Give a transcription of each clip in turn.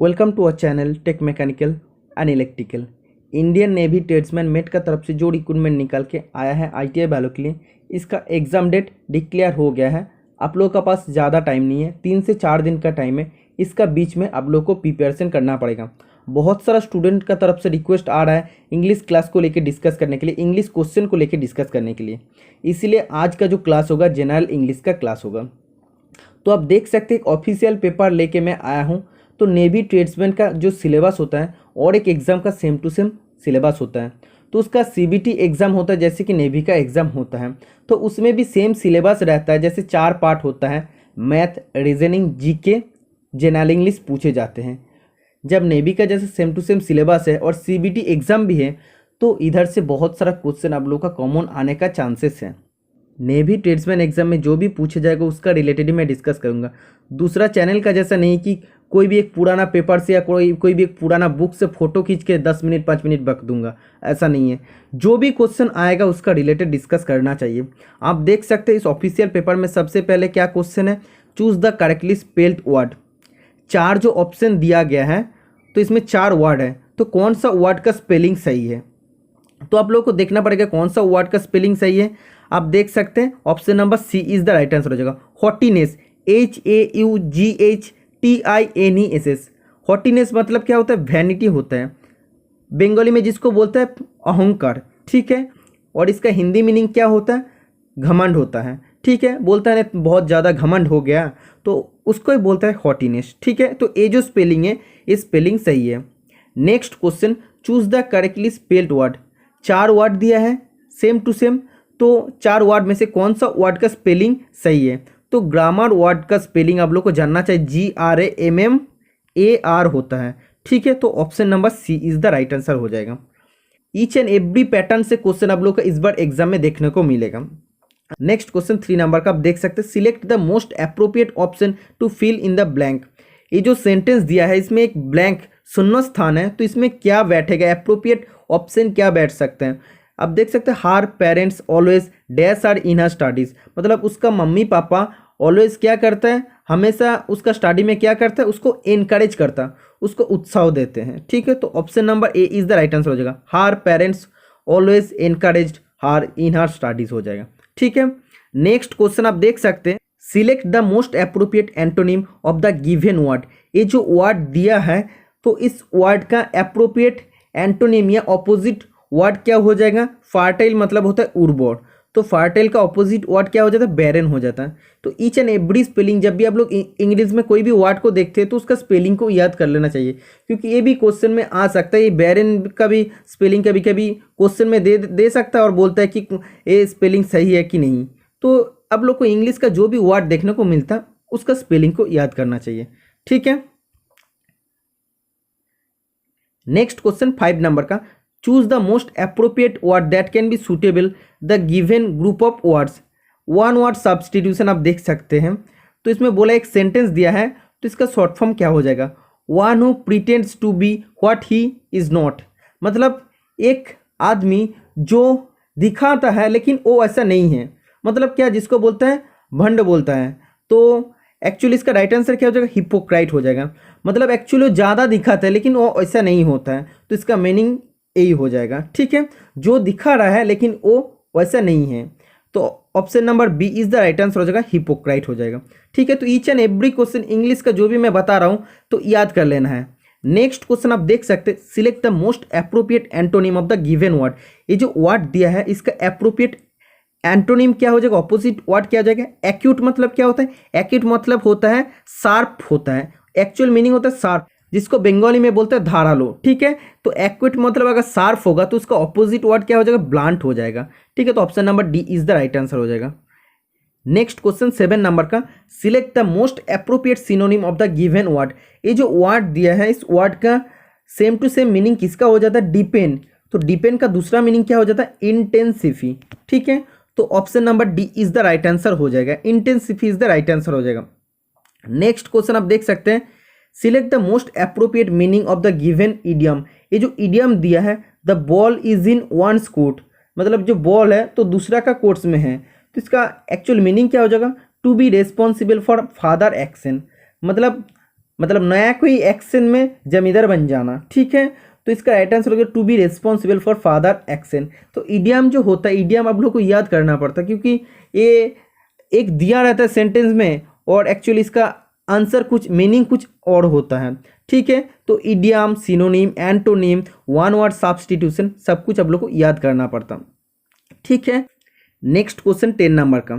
Welcome to our channel tech mechanical and electrical. Indian navy tradesman mate का तरफ से जो रिक्रूटमेंट निकल के आया है आईटीआई वालों के लिए, इसका एग्ज़ाम डेट डिक्लेयर हो गया है। आप लोगों का पास ज़्यादा टाइम नहीं है, 3 से 4 दिन का टाइम है। इसका बीच में आप लोग को प्रिपरेशन करना पड़ेगा। बहुत सारा स्टूडेंट का तरफ से रिक्वेस्ट आ रहा है इंग्लिश क्लास को लेकर डिस्कस करने के लिए, इंग्लिश क्वेश्चन को लेकर डिस्कस करने के लिए। इसीलिए आज का जो क्लास होगा जनरल इंग्लिश का क्लास होगा। तो आप देख सकते हैं एक ऑफिशियल पेपर लेके मैं आया हूँ। तो नेवी ट्रेड्समैन का जो सिलेबस होता है और एक एग्ज़ाम का सेम टू सेम सिलेबस होता है। तो उसका सीबीटी एग्ज़ाम होता है जैसे कि नेवी का एग्ज़ाम होता है, तो उसमें भी सेम सिलेबस रहता है। जैसे 4 पार्ट होता है, math, reasoning, GK, general English पूछे जाते हैं। जब नेवी का जैसे सेम टू सेम सिलेबस है और सीबीटी एग्ज़ाम भी है, तो इधर से बहुत सारा क्वेश्चन आप लोग का कॉमन आने का चांसेस है। नेवी ट्रेड्समैन एग्जाम में जो भी पूछा जाएगा उसका रिलेटेड ही मैं डिस्कस करूंगा। दूसरा चैनल का जैसा नहीं कि कोई भी एक पुराना पेपर से या कोई भी एक पुराना बुक से फ़ोटो खींच के 10 मिनट 5 मिनट बक दूंगा, ऐसा नहीं है। जो भी क्वेश्चन आएगा उसका रिलेटेड डिस्कस करना चाहिए। आप देख सकते हैं इस ऑफिशियल पेपर में सबसे पहले क्या क्वेश्चन है, choose the correctly spelled word. 4 जो ऑप्शन दिया गया है, तो इसमें 4 वर्ड है, तो कौन सा वर्ड का स्पेलिंग सही है। तो आप लोगों को देखना पड़ेगा कौन सा वर्ड का स्पेलिंग सही है। आप देख सकते हैं option number C is the right answer हो जाएगा। हॉटीनेस, HAUGHTINESS। हॉटीनेस मतलब क्या होता है, वैनिटी होता है। बंगाली में जिसको बोलते हैं अहंकार, ठीक है। और इसका हिंदी मीनिंग क्या होता है, घमंड होता है, ठीक है। बोलता है ना बहुत ज़्यादा घमंड हो गया, तो उसको ही बोलता है हॉटीनेस, ठीक है। तो ये जो स्पेलिंग है ये स्पेलिंग सही है। Next question, choose the correctly spelled word. 4 word दिया है सेम टू सेम, तो 4 वर्ड में से कौन सा वर्ड का स्पेलिंग सही है। तो ग्रामर वर्ड का स्पेलिंग आप लोग को जानना चाहिए, GRAMMAR होता है, ठीक है। तो option number C is the right answer हो जाएगा। ईच एंड एवरी पैटर्न से क्वेश्चन आप लोग का इस बार एग्जाम में देखने को मिलेगा। नेक्स्ट क्वेश्चन 3 नंबर का आप देख सकते हैं, select the most appropriate option to fill in the blank. ये जो सेंटेंस दिया है इसमें एक ब्लैंक शून्य स्थान है, तो इसमें क्या बैठेगा, अप्रोप्रिएट ऑप्शन क्या बैठ सकते हैं। आप देख सकते हैं her parents always dash are in her studies, मतलब उसका मम्मी पापा ऑलवेज क्या करता है, हमेशा उसका स्टडी में क्या करता है, उसको इनकरेज करता है, उसको उत्साह देते हैं, ठीक है। तो option number A is the right answer हो जाएगा। हार पेरेंट्स ऑलवेज इनकरेज हार इन हर स्टडीज हो जाएगा, ठीक है। नेक्स्ट क्वेश्चन आप देख सकते हैं, select the most appropriate antonym of the given word. ये जो वर्ड दिया है, तो इस वर्ड का अप्रोप्रिएट एंटोनिम या ऑपोजिट वर्ड क्या हो जाएगा। फर्टाइल मतलब होता है उर्वर, तो फर्टाइल का ऑपोजिट वर्ड क्या हो जाता है, बैरन हो जाता है। तो ईच एंड एवरी स्पेलिंग, जब भी आप लोग इंग्लिश में कोई भी वर्ड को देखते हैं तो उसका स्पेलिंग को याद कर लेना चाहिए, क्योंकि ये भी क्वेश्चन में आ सकता है। ये बैरन का भी स्पेलिंग कभी कभी क्वेश्चन में दे सकता है और बोलता है कि ये स्पेलिंग सही है कि नहीं। तो आप लोग को इंग्लिश का जो भी वर्ड देखने को मिलता है उसका स्पेलिंग को याद करना चाहिए, ठीक है। नेक्स्ट क्वेश्चन 5 नंबर का, choose the most appropriate word that can be suitable the given group of words. 1 word substitution आप देख सकते हैं। तो इसमें बोला एक सेंटेंस दिया है, तो इसका शॉर्ट फॉर्म क्या हो जाएगा, one who pretends to be what he is not. मतलब एक आदमी जो दिखाता है लेकिन वो ऐसा नहीं है, मतलब क्या, जिसको बोलता है भंड बोलता है। तो एक्चुअली इसका राइट आंसर क्या हो जाएगा, हिपोक्राइट हो जाएगा। मतलब एक्चुअली ज़्यादा दिखाता है लेकिन वो ऐसा नहीं होता है, तो इसका मीनिंग यही हो जाएगा, ठीक है। जो दिखा रहा है लेकिन वो वैसा नहीं है, तो option number B is the right answer हो जाएगा, हिपोक्राइट हो जाएगा, ठीक है। तो each and every question English का जो भी मैं बता रहा हूँ तो याद कर लेना है। नेक्स्ट क्वेश्चन आप देख सकते हैं, select the most appropriate antonym of the given word. ये जो वर्ड दिया है इसका अप्रोप्रिएट एंटोनिम क्या हो जाएगा, ऑपोजिट वर्ड क्या हो जाएगा। एक्यूट मतलब क्या होता है, एक्यूट मतलब होता है शार्प होता है, एक्चुअल मीनिंग होता है शार्प, जिसको बंगाली में बोलते हैं धारालो, ठीक है। तो एक्यूट मतलब अगर शार्प होगा तो उसका ऑपोजिट वर्ड क्या हो जाएगा, ब्लंट हो जाएगा, ठीक है। तो option number D is the right answer हो जाएगा। नेक्स्ट क्वेश्चन 7 नंबर का, select the most appropriate synonym of the given word. ये जो वर्ड दिया है इस वर्ड का सेम टू सेम मीनिंग किसका हो जाता है, डिपेंड। तो डिपेंड का दूसरा मीनिंग क्या हो जाता है, इंटेंसिफी, ठीक है। तो option number D is the right answer हो जाएगा, intensify is the right answer हो जाएगा। नेक्स्ट क्वेश्चन आप देख सकते हैं, select the most appropriate meaning of the given idiom. ये जो इडियम दिया है, the ball is in one's court, मतलब जो बॉल है तो दूसरा का कोर्ट्स में है, तो इसका एक्चुअल मीनिंग क्या हो जाएगा, to be responsible for father action. मतलब मतलब नया कोई एक्शन में जमींदार बन जाना, ठीक है। तो इसका राइट आंसर हो गया to be responsible for father action. तो इडियम जो होता है, इडियम आप लोग को याद करना पड़ता है क्योंकि ये एक दिया रहता है सेंटेंस में और एक्चुअली इसका आंसर कुछ मीनिंग कुछ और होता है, ठीक है। तो idiom, synonym, antonym, one word substitution सब कुछ आप लोग को याद करना पड़ता, ठीक है। नेक्स्ट क्वेश्चन 10 नंबर का।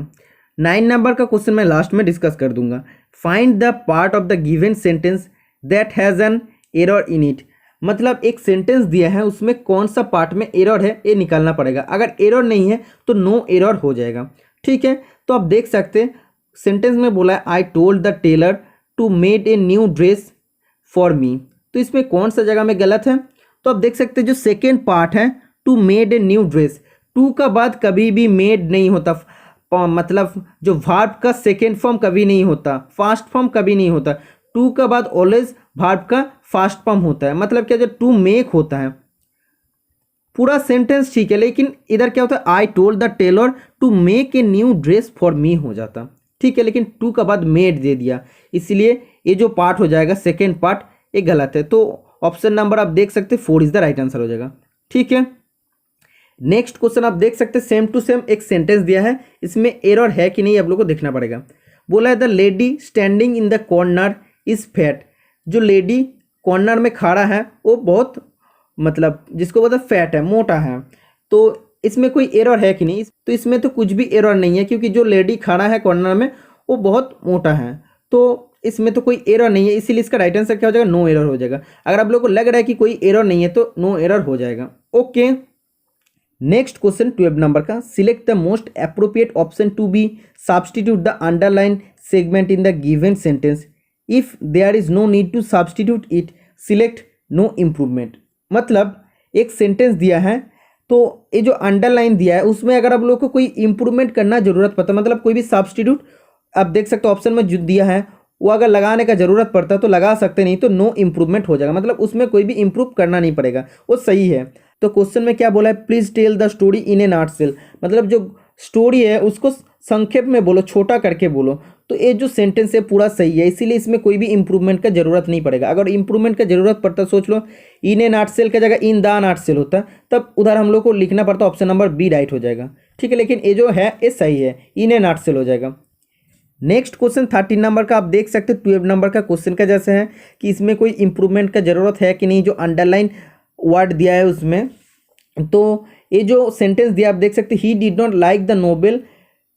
9 नंबर का क्वेश्चन मैं लास्ट में डिस्कस कर दूंगा। Find the part of the given sentence that has an error in it. मतलब एक सेंटेंस दिया है उसमें कौन सा पार्ट में एरर है ये निकालना पड़ेगा। अगर एरर नहीं है तो नो एरर हो जाएगा, ठीक है। तो आप देख सकते हैं सेंटेंस में बोला है I told the tailor to made a new dress for me. तो इसमें कौन सा जगह में गलत है? तो आप देख सकते हैं जो सेकेंड पार्ट है to made a new dress, to का बाद कभी भी मेड नहीं होता, मतलब जो वर्ब का सेकेंड फॉर्म कभी नहीं होता, फर्स्ट फॉर्म कभी नहीं होता। टू का बाद ऑलवेज वर्ब का फर्स्ट फॉर्म होता है। मतलब क्या, जो टू मेक होता है पूरा सेंटेंस ठीक है, लेकिन इधर क्या होता है I told the tailor to make a new dress for me हो जाता, ठीक है। लेकिन टू का बाद मेड दे दिया, इसलिए ये जो पार्ट हो जाएगा सेकेंड पार्ट ये गलत है। तो ऑप्शन नंबर आप देख सकते 4 इज द राइट आंसर हो जाएगा, ठीक है। नेक्स्ट क्वेश्चन आप देख सकते सेम टू सेम एक सेंटेंस दिया है, इसमें एरर है कि नहीं आप लोग को देखना पड़ेगा। बोला है the lady standing in the corner is fat. जो लेडी कॉर्नर में खड़ा है वो बहुत, मतलब जिसको बोलते फैट है, मोटा है। तो इसमें कोई एरर है कि नहीं? तो इसमें तो कुछ भी एरर नहीं है क्योंकि जो लेडी खड़ा है कॉर्नर में वो बहुत मोटा है, तो इसमें तो कोई एरर नहीं है, इसीलिए इसका राइट आंसर क्या हो जाएगा? नो एरर हो जाएगा। अगर आप लोग को लग रहा है कि कोई एरर नहीं है तो नो एरर हो जाएगा, ओके। नेक्स्ट क्वेश्चन 12 नंबर का। Select the most appropriate option to be substitute the underline segment in the given sentence. If there is no need to substitute it select no improvement. मतलब एक sentence दिया है तो ये जो underline दिया है उसमें अगर आप लोग को कोई इंप्रूवमेंट करना जरूरत पड़ता, मतलब कोई भी सब्सटीट्यूट आप देख सकते हो ऑप्शन में जो दिया है वो अगर लगाने का जरूरत पड़ता है तो लगा सकते, नहीं तो नो इम्प्रूवमेंट हो जाएगा। मतलब उसमें कोई भी इंप्रूव करना नहीं पड़ेगा, वो सही है। तो क्वेश्चन में क्या बोला है? Please tell the story in a nutshell. मतलब जो स्टोरी है उसको संक्षेप में बोलो, छोटा करके बोलो। तो ये जो सेंटेंस है पूरा सही है, इसीलिए इसमें कोई भी इंप्रूवमेंट का जरूरत नहीं पड़ेगा। अगर इंप्रूवमेंट का जरूरत पड़ता सोच लो इन ए नटसेल की जगह इन द नटसेल होता, तब उधर हम लोग को लिखना पड़ता ऑप्शन नंबर बी राइट हो जाएगा, ठीक है। लेकिन ये जो है ये सही है, इन ए नटसेल हो जाएगा। नेक्स्ट क्वेश्चन 13 नंबर का आप देख सकते हैं 12 नंबर का क्वेश्चन का जैसे है कि इसमें कोई इंप्रूवमेंट का जरूरत है कि नहीं, जो अंडरलाइन वर्ड दिया है उसमें। तो ये जो सेंटेंस दिया आप देख सकते he did not like the novel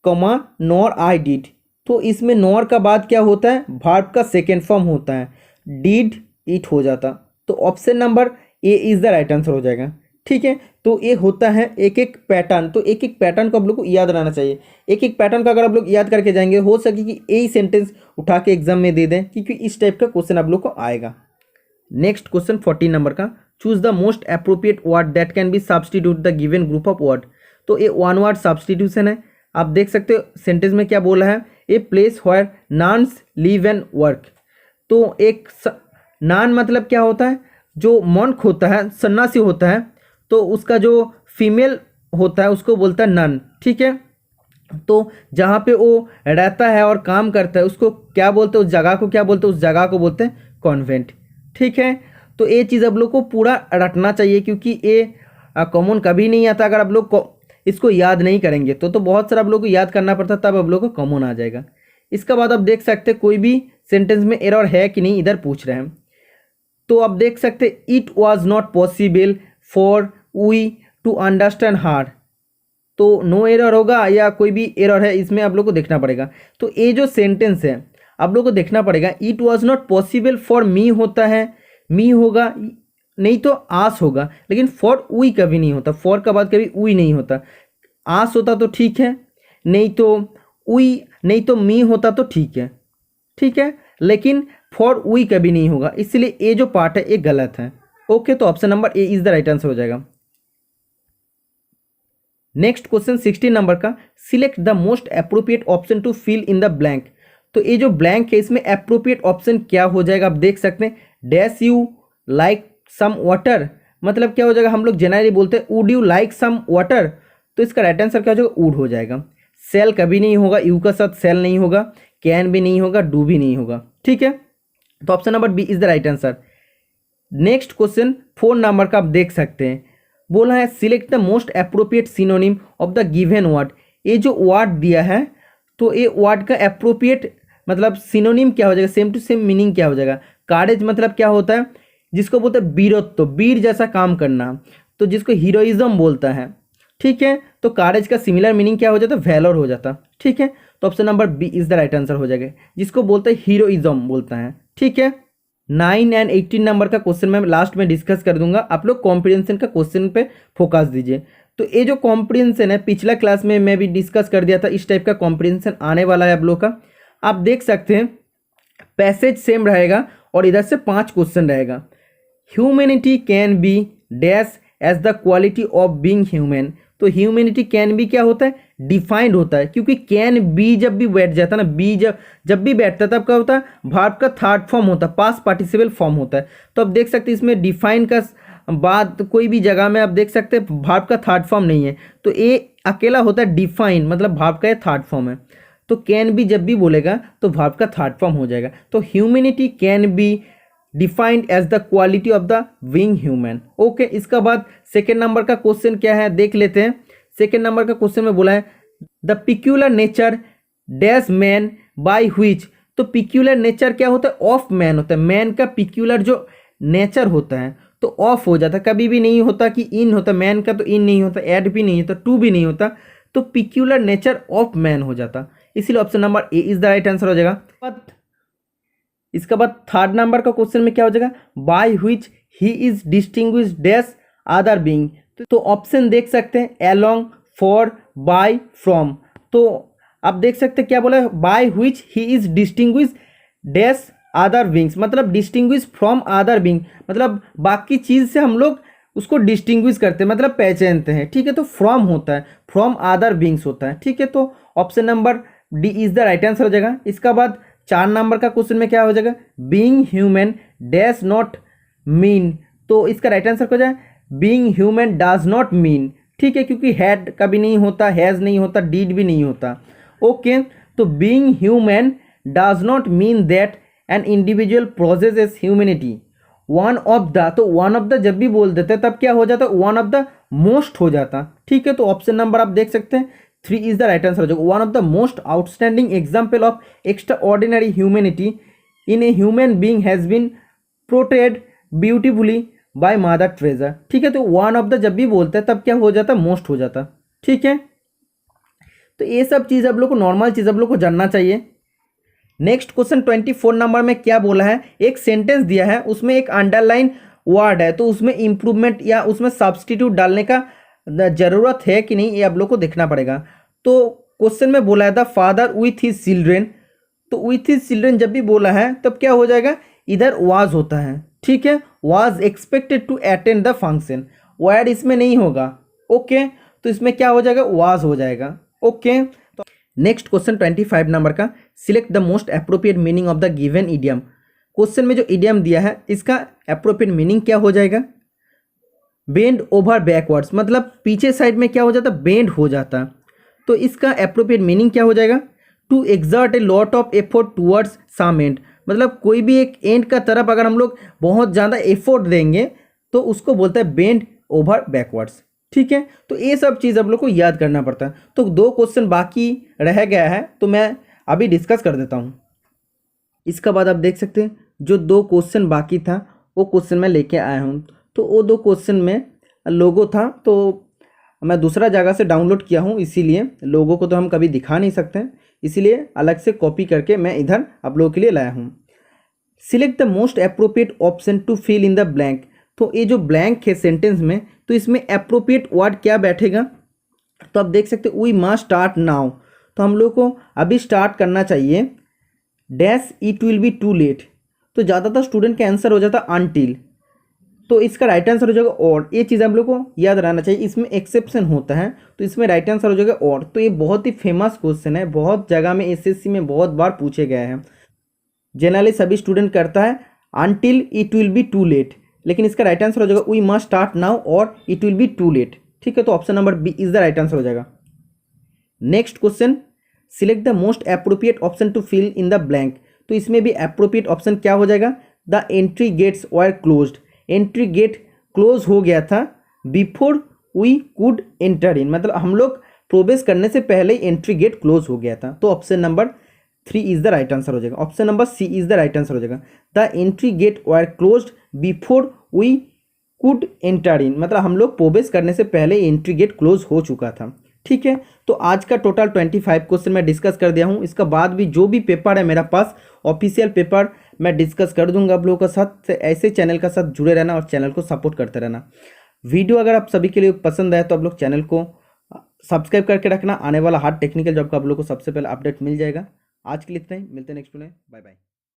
comma nor I did. तो इसमें नॉर का बाद क्या होता है? वर्ब का सेकेंड फॉर्म होता है, डिड इट हो जाता। तो option number A is the right answer हो जाएगा, ठीक है। तो ये होता है एक एक पैटर्न, तो एक एक पैटर्न को आप लोग को याद रहना चाहिए। एक एक पैटर्न का अगर आप लोग याद करके जाएंगे हो सके कि यही सेंटेंस उठा के एग्जाम में दे दें, क्योंकि इस टाइप का क्वेश्चन आप लोग को आएगा। नेक्स्ट क्वेश्चन 14 नंबर का। Choose the most appropriate word that can be substitute the given group of word. तो ये वन वर्ड सब्सटीट्यूशन है। आप देख सकते हो सेंटेंस में क्या बोला है, a place where nuns live and work. तो एक नॉन मतलब क्या होता है? जो मॉन्क होता है, सन्यासी होता है, तो उसका जो फीमेल होता है उसको बोलता है नन, ठीक है। तो जहाँ पे वो रहता है और काम करता है उसको क्या बोलते हैं? उस जगह को क्या बोलते हैं? उस जगह को बोलते हैं कॉन्वेंट, ठीक है। तो ये चीज़ आप लोग को पूरा रटना चाहिए क्योंकि ये कॉमन कभी नहीं आता। अगर आप लोग इसको याद नहीं करेंगे तो बहुत सारा आप लोग को याद करना पड़ता, तब आप लोग को कॉमन आ जाएगा। इसके बाद आप देख सकते कोई भी सेंटेंस में एरर है कि नहीं, इधर पूछ रहे हैं। तो आप देख सकते it was not possible for we to understand her. तो नो एरर होगा या कोई भी एरर है, इसमें आप लोग को देखना पड़ेगा। तो ये जो सेंटेंस है आप लोग को देखना पड़ेगा, it was not possible for me होता है, मी होगा नहीं तो आस होगा, लेकिन फॉर वी कभी नहीं होता। फॉर का बाद कभी वी नहीं होता। आस होता तो ठीक है, नहीं तो वी, नहीं तो मी होता तो ठीक है, ठीक है, लेकिन फॉर वी कभी नहीं होगा। इसलिए ये जो पार्ट है ये गलत है, ओके। तो option number A is the right answer हो जाएगा। नेक्स्ट क्वेश्चन 16 नंबर का। Select the most appropriate option to fill in the blank. तो ये जो ब्लैंक है इसमें अप्रोप्रिएट ऑप्शन क्या हो जाएगा? आप देख सकते हैं dash you like some water. मतलब क्या हो जाएगा? हम लोग जनरली बोलते हैं would you like some water, तो इसका राइट आंसर क्या हो जाएगा? वुड हो जाएगा। सेल कभी नहीं होगा, यू का साथ सेल नहीं होगा, कैन भी नहीं होगा, डू भी नहीं होगा, ठीक है। तो option number B is the right answer. Next question 4 number का आप देख सकते हैं, बोला है select the most appropriate synonym of the given word. ये जो वर्ड दिया है तो ये वर्ड का अप्रोप्रिएट मतलब सिनोनिम क्या हो जाएगा, सेम टू सेम मीनिंग क्या हो जाएगा। कारेज मतलब क्या होता है, जिसको बोलते हैं वीरत्व, वीर जैसा काम करना, तो जिसको हीरोइज्म बोलता है, ठीक है। तो कारेज का सिमिलर मीनिंग क्या हो जाता है, वैलोर हो जाता, ठीक है। तो option number B is the right answer हो जाएगा, जिसको बोलते हैं हीरोइज्म बोलता है, ठीक है। 9 एंड 18 नंबर का क्वेश्चन मैं लास्ट में डिस्कस कर दूंगा, आप लोग कॉम्प्रिहेंशन का क्वेश्चन पे फोकस दीजिए। तो ये जो कॉम्प्रिहेंशन है पिछला क्लास में मैं भी डिस्कस कर दिया था, इस टाइप का कॉम्प्रिहेंशन आने वाला है आप लोग का। आप देख सकते हैं पैसेज सेम रहेगा और इधर से 5 क्वेश्चन रहेगा। Humanity can be dash as the quality of being human. तो ह्यूमैनिटी कैन बी क्या होता है, डिफाइंड होता है, क्योंकि कैन बी जब भी बैठ जाता है ना, बी जब भी बैठता है तब क्या होता है, वर्ब का थर्ड फॉर्म होता है, पास्ट पार्टिसिपल फॉर्म होता है। तो आप देख सकते हैं इसमें डिफाइन का बाद कोई भी जगह में आप देख सकते हैं वर्ब का थर्ड फॉर्म नहीं है, तो ये अकेला होता है डिफाइन, मतलब वर्ब का ये थर्ड फॉर्म है। तो कैन बी जब भी बोलेगा तो वर्ब का थर्ड फॉर्म हो जाएगा। तो humanity can be defined as the quality of the being human. Okay, इसका बाद सेकेंड नंबर का क्वेश्चन क्या है देख लेते हैं। सेकेंड नंबर का क्वेश्चन में बोला है the peculiar nature dash man by which. तो पिक्यूलर नेचर क्या होता है, ऑफ मैन होता है। मैन का पिक्यूलर जो नेचर होता है तो ऑफ हो जाता है, कभी भी नहीं होता कि इन होता, मैन का तो इन नहीं होता, एड भी नहीं होता, टू भी नहीं होता, तो पिक्यूलर नेचर ऑफ मैन हो जाता, इसीलिए option number A is the right answer हो जाएगा। इसका बाद थर्ड नंबर का क्वेश्चन में क्या हो जाएगा, by which he is distinguished dash other being. तो ऑप्शन देख सकते हैं एलोंग, फॉर, बाय, फ्रॉम। तो आप देख सकते हैं क्या बोला है, by which he is distinguished dash other beings, मतलब डिस्टिंग्विश फ्रॉम अदर बीइंग, मतलब बाकी चीज़ से हम लोग उसको डिस्टिंग्विश करते हैं, मतलब पहचानते हैं, ठीक है। तो फ्रॉम होता है, फ्रॉम अदर बीइंग्स होता है, ठीक है। तो option number D is the right answer हो जाएगा। इसका बाद 4 नंबर का क्वेश्चन में क्या हो जाएगा, being human dash not mean. तो इसका राइट आंसर हो जाए being human does not mean, ठीक है, क्योंकि हैड कभी नहीं होता, हैज़ नहीं होता, डीड भी नहीं होता। ओके, तो being human does not mean that an individual processes humanity one of the. तो वन ऑफ द जब भी बोल देते तब क्या हो जाता, वन ऑफ द मोस्ट हो जाता, ठीक है। तो ऑप्शन नंबर आप देख सकते हैं 3 इज द राइट आंसर हो जाएगा। One of the most outstanding example of extraordinary humanity in a human being has been portrayed beautifully by mother Teresa, ठीक है। तो वन ऑफ द जब भी बोलते हैं तब क्या हो जाता, मोस्ट हो जाता, ठीक है। तो ये सब चीज़ आप लोग को, नॉर्मल चीज़ आप लोग को जानना चाहिए। नेक्स्ट क्वेश्चन 24 नंबर में क्या बोला है, एक सेंटेंस दिया है उसमें एक अंडरलाइन वर्ड है, तो उसमें इंप्रूवमेंट या उसमें सब्सटीट्यूट डालने का जरूरत है कि नहीं, ये आप लोग को देखना पड़ेगा। तो क्वेश्चन में बोला है the father with his children. तो विथ हिज चिल्ड्रेन जब भी बोला है तब क्या हो जाएगा, इधर वाज होता है, ठीक है। Was expected to attend the function, word इसमें नहीं होगा, ओके। तो इसमें क्या हो जाएगा, वाज हो जाएगा, ओके। तो नेक्स्ट क्वेश्चन 25 नंबर का, select the most appropriate meaning of the given idiom. Question में जो इडियम दिया है इसका अप्रोप्रिएट मीनिंग क्या हो जाएगा, बेंड ओवर बैकवर्ड्स, मतलब पीछे साइड में क्या हो जाता, बेंड हो जाता। तो इसका अप्रोप्रिएट मीनिंग क्या हो जाएगा, to exert a lot of effort towards some end, मतलब कोई भी एक एंड का तरफ अगर हम लोग बहुत ज़्यादा एफर्ट देंगे तो उसको बोलता है बेंड ओवर बैकवर्ड्स, ठीक है। तो ये सब चीज़ आप लोग को याद करना पड़ता है। तो 2 क्वेश्चन बाकी रह गया है, तो मैं अभी डिस्कस कर देता हूँ। इसका बाद आप देख सकते हैं जो 2 क्वेश्चन बाकी था वो क्वेश्चन मैं लेके आया हूँ। तो वो 2 क्वेश्चन में लोगो था, तो मैं दूसरा जगह से डाउनलोड किया हूँ, इसीलिए लोगों को तो हम कभी दिखा नहीं सकते, इसीलिए अलग से कॉपी करके मैं इधर आप लोगों के लिए लाया हूँ। Select the most appropriate option to fill in the blank. तो ये जो ब्लैंक है सेंटेंस में, तो इसमें अप्रोप्रिएट वर्ड क्या बैठेगा, तो आप देख सकते हैं वी मस्ट स्टार्ट नाउ। तो हम लोग को अभी स्टार्ट करना चाहिए, dash it will be too late. तो ज़्यादातर स्टूडेंट का आंसर हो जाता अनटिल, तो इसका राइट आंसर हो जाएगा और। ये चीज़ आप लोग को याद रहना चाहिए, इसमें एक्सेप्शन होता है, तो इसमें राइट आंसर हो जाएगा और। तो ये बहुत ही फेमस क्वेश्चन है, बहुत जगह में एसएससी में बहुत बार पूछे गए हैं। जनरली सभी स्टूडेंट करता है until it will be too late, लेकिन इसका राइट आंसर हो जाएगा वी मस्ट स्टार्ट नाउ और it will be too late, ठीक है। तो option number B is the right answer हो जाएगा। Next question, select the most appropriate option to fill in the blank. तो इसमें भी एप्रोप्रिएट ऑप्शन क्या हो जाएगा, the entry gates were closed, entry gate close हो गया था before we could enter in, मतलब हम लोग प्रवेश करने से पहले एंट्री गेट क्लोज हो गया था। तो option number 3 is the right answer हो जाएगा, option number C is the right answer हो जाएगा। The entry gate were closed before we could enter in, मतलब हम लोग प्रवेश करने से पहले एंट्री गेट क्लोज हो चुका था। ठीक है, तो आज का टोटल 25 क्वेश्चन मैं डिस्कस कर दिया हूँ। इसका बाद भी जो भी पेपर है मेरा पास ऑफिशियल पेपर मैं डिस्कस कर दूंगा आप लोगों के साथ, तो ऐसे चैनल का साथ जुड़े रहना और चैनल को सपोर्ट करते रहना। वीडियो अगर आप सभी के लिए पसंद आए तो आप लोग चैनल को सब्सक्राइब करके रखना, आने वाला हार्ड टेक्निकल जॉब का आप लोग को सबसे पहले अपडेट मिल जाएगा। आज के लिए इतना ही, मिलते हैं नेक्स्ट में, बाय बाय।